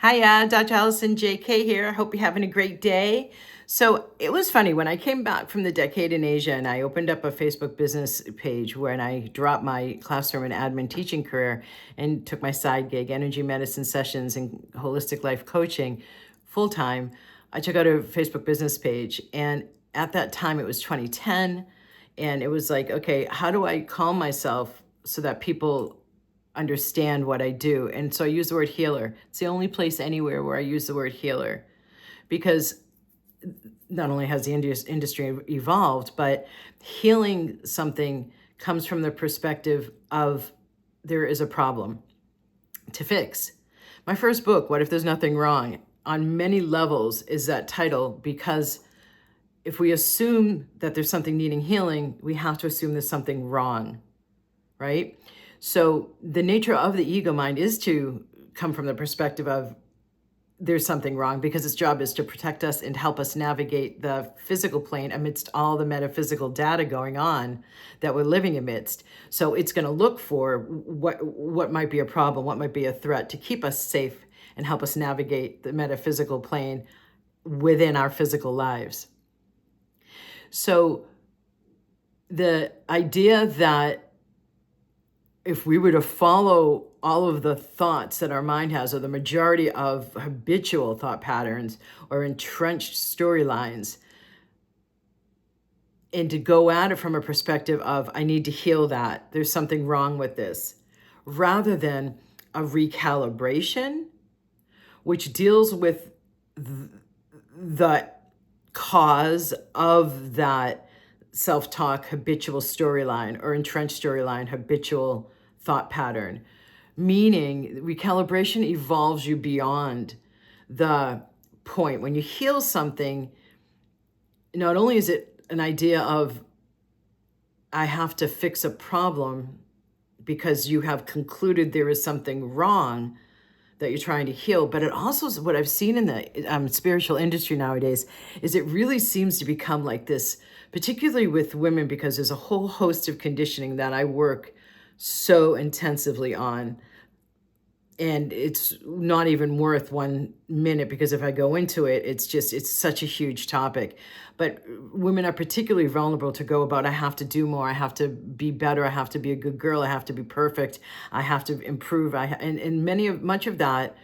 Hiya, Dr. Alison J here. Hope you're having a great day. So it was funny when I came back from the decade in Asia and I opened up a Facebook business page when I dropped my classroom and admin teaching career and took my side gig, energy medicine sessions and holistic life coaching full time. I took out a Facebook business page, and at that time it was 2010, and it was like, okay, how do I calm myself so that people understand what I do? And so I use the word healer. It's the only place anywhere where I use the word healer, because not only has the industry evolved, but healing something comes from the perspective of there is a problem to fix. My first book, What If There's Nothing Wrong, on many levels is that title, because if we assume that there's something needing healing, we have to assume there's something wrong, right? So the nature of the ego mind is to come from the perspective of there's something wrong, because its job is to protect us and help us navigate the physical plane amidst all the metaphysical data going on that we're living amidst. So it's going to look for what might be a problem, what might be a threat, to keep us safe and help us navigate the metaphysical plane within our physical lives. So the idea that if we were to follow all of the thoughts that our mind has, or the majority of habitual thought patterns or entrenched storylines, and to go at it from a perspective of, I need to heal that, there's something wrong with this, rather than a recalibration, which deals with the cause of that self-talk, habitual storyline, or entrenched storyline, habitual thought pattern. Meaning, recalibration evolves you beyond the point. When you heal something, not only is it an idea of, I have to fix a problem because you have concluded there is something wrong that you're trying to heal, but it also is what I've seen in the spiritual industry nowadays, is it really seems to become like this, particularly with women, because there's a whole host of conditioning that I work so intensively on. And it's not even worth 1 minute, because if I go into it, it's such a huge topic. But women are particularly vulnerable to go about, I have to do more, I have to be better, I have to be a good girl, I have to be perfect, I have to improve. And much of that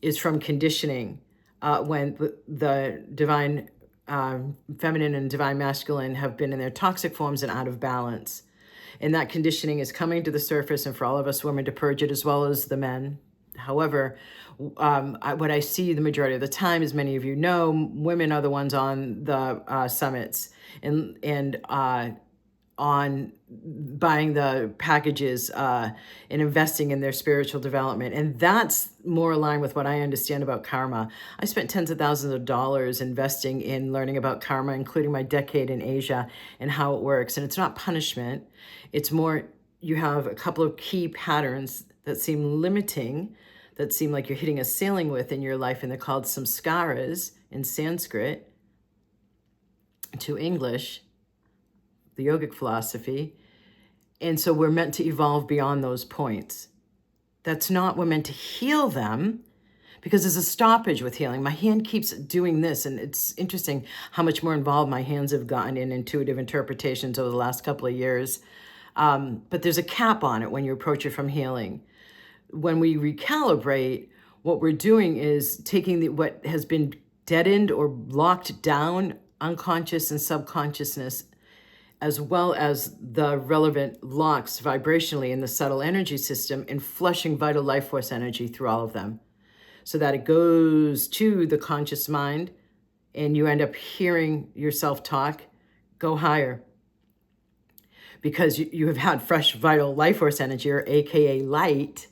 is from conditioning, when the divine feminine and divine masculine have been in their toxic forms and out of balance. And that conditioning is coming to the surface, and for all of us women to purge it, as well as the men. However, what I see the majority of the time, as many of you know, women are the ones on the summits and on buying the packages and investing in their spiritual development. And that's more aligned with what I understand about karma. I spent tens of thousands of dollars investing in learning about karma, including my decade in Asia and how it works. And it's not punishment. It's more, you have a couple of key patterns that seem limiting, that seem like you're hitting a ceiling with in your life, and they're called Samskaras in Sanskrit to English, the yogic philosophy. And so we're meant to evolve beyond those points. That's not, we're meant to heal them, because there's a stoppage with healing. My hand keeps doing this, and it's interesting how much more involved my hands have gotten in intuitive interpretations over the last couple of years. But there's a cap on it when you approach it from healing. When we recalibrate, what we're doing is taking what has been deadened or locked down, unconscious and subconsciousness, as well as the relevant locks vibrationally in the subtle energy system, and flushing vital life force energy through all of them, so that it goes to the conscious mind, and you end up hearing yourself talk, go higher. Because you have had fresh vital life force energy, or AKA light,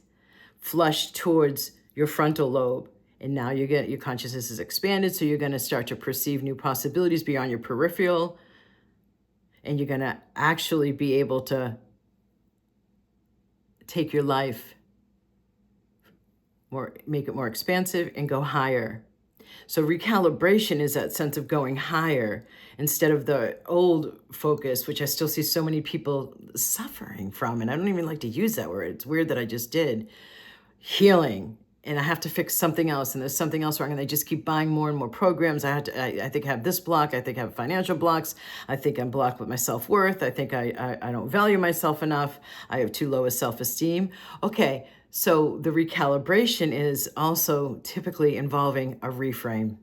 flushed towards your frontal lobe. And now your consciousness is expanded, so you're going to start to perceive new possibilities beyond your peripheral. And you're going to actually be able to take your life, make it more expansive, and go higher. So recalibration is that sense of going higher instead of the old focus, which I still see so many people suffering from. And I don't even like to use that word. It's weird that I just did. Healing and I have to fix something else, and there's something else wrong, and they just keep buying more and more programs. I think I have this block. I think I have financial blocks. I think I'm blocked with my self-worth. I think I don't value myself enough. I have too low a self-esteem. Okay, so the recalibration is also typically involving a reframe.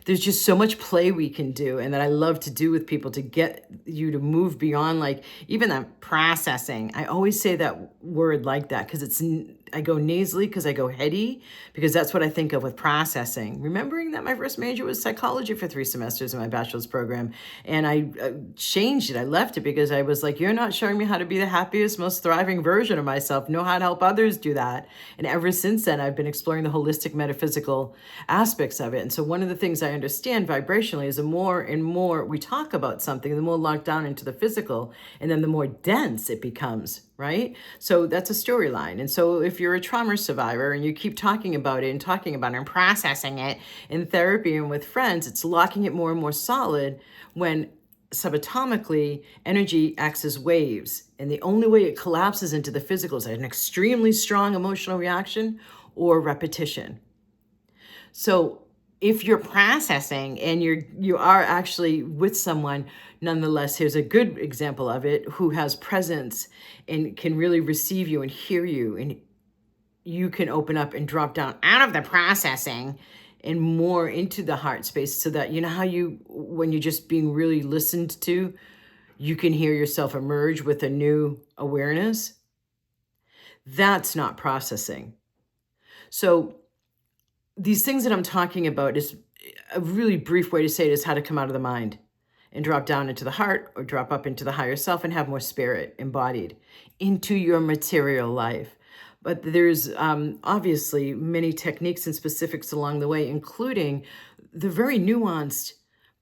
There's just so much play we can do, and that I love to do with people to get you to move beyond, like, even that processing. I always say that word like that because I go nasally because I go heady, because that's what I think of with processing. Remembering that my first major was psychology for 3 semesters in my bachelor's program, and I changed it. I left it because I was like, you're not showing me how to be the happiest, most thriving version of myself. Know how to help others do that. And ever since then, I've been exploring the holistic metaphysical aspects of it. And so one of the things I understand vibrationally is the more and more we talk about something, the more locked down into the physical, and then the more dense it becomes, right? So that's a storyline. And so if you're a trauma survivor and you keep talking about it and processing it in therapy and with friends, it's locking it more and more solid, when subatomically energy acts as waves. And the only way it collapses into the physical is an extremely strong emotional reaction or repetition. So if you're processing and you are actually with someone, nonetheless, here's a good example of it, who has presence and can really receive you and hear you, and you can open up and drop down out of the processing and more into the heart space, so that, you know how when you're just being really listened to, you can hear yourself emerge with a new awareness. That's not processing. So these things that I'm talking about, is a really brief way to say it, is how to come out of the mind and drop down into the heart, or drop up into the higher self and have more spirit embodied into your material life. But there's obviously many techniques and specifics along the way, including the very nuanced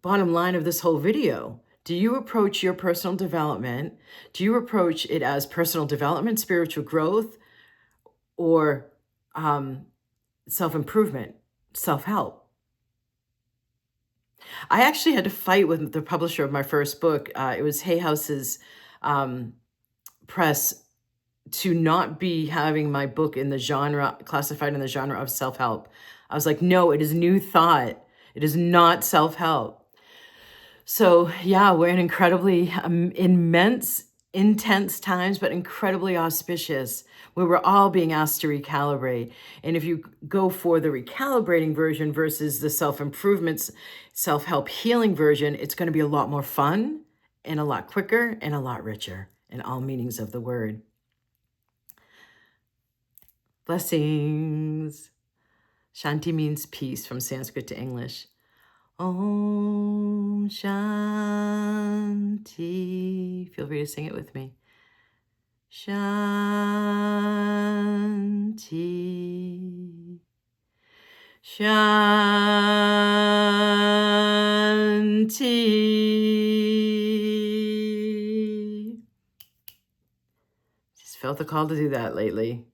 bottom line of this whole video. Do you approach your personal development? Do you approach it as personal development, spiritual growth, or self-improvement, self-help? I actually had to fight with the publisher of my first book. It was Hay House's press, to not be having my book in the genre, classified in the genre of self-help. I was like, no, it is new thought. It is not self-help. So yeah, we're in incredibly immense, intense times, but incredibly auspicious, where we're all being asked to recalibrate. And if you go for the recalibrating version versus the self-improvements, self-help healing version, it's going to be a lot more fun and a lot quicker and a lot richer in all meanings of the word. Blessings. Shanti means peace from Sanskrit to English. Om Shanti. Feel free to sing it with me. Shanti. Shanti. Just felt the call to do that lately.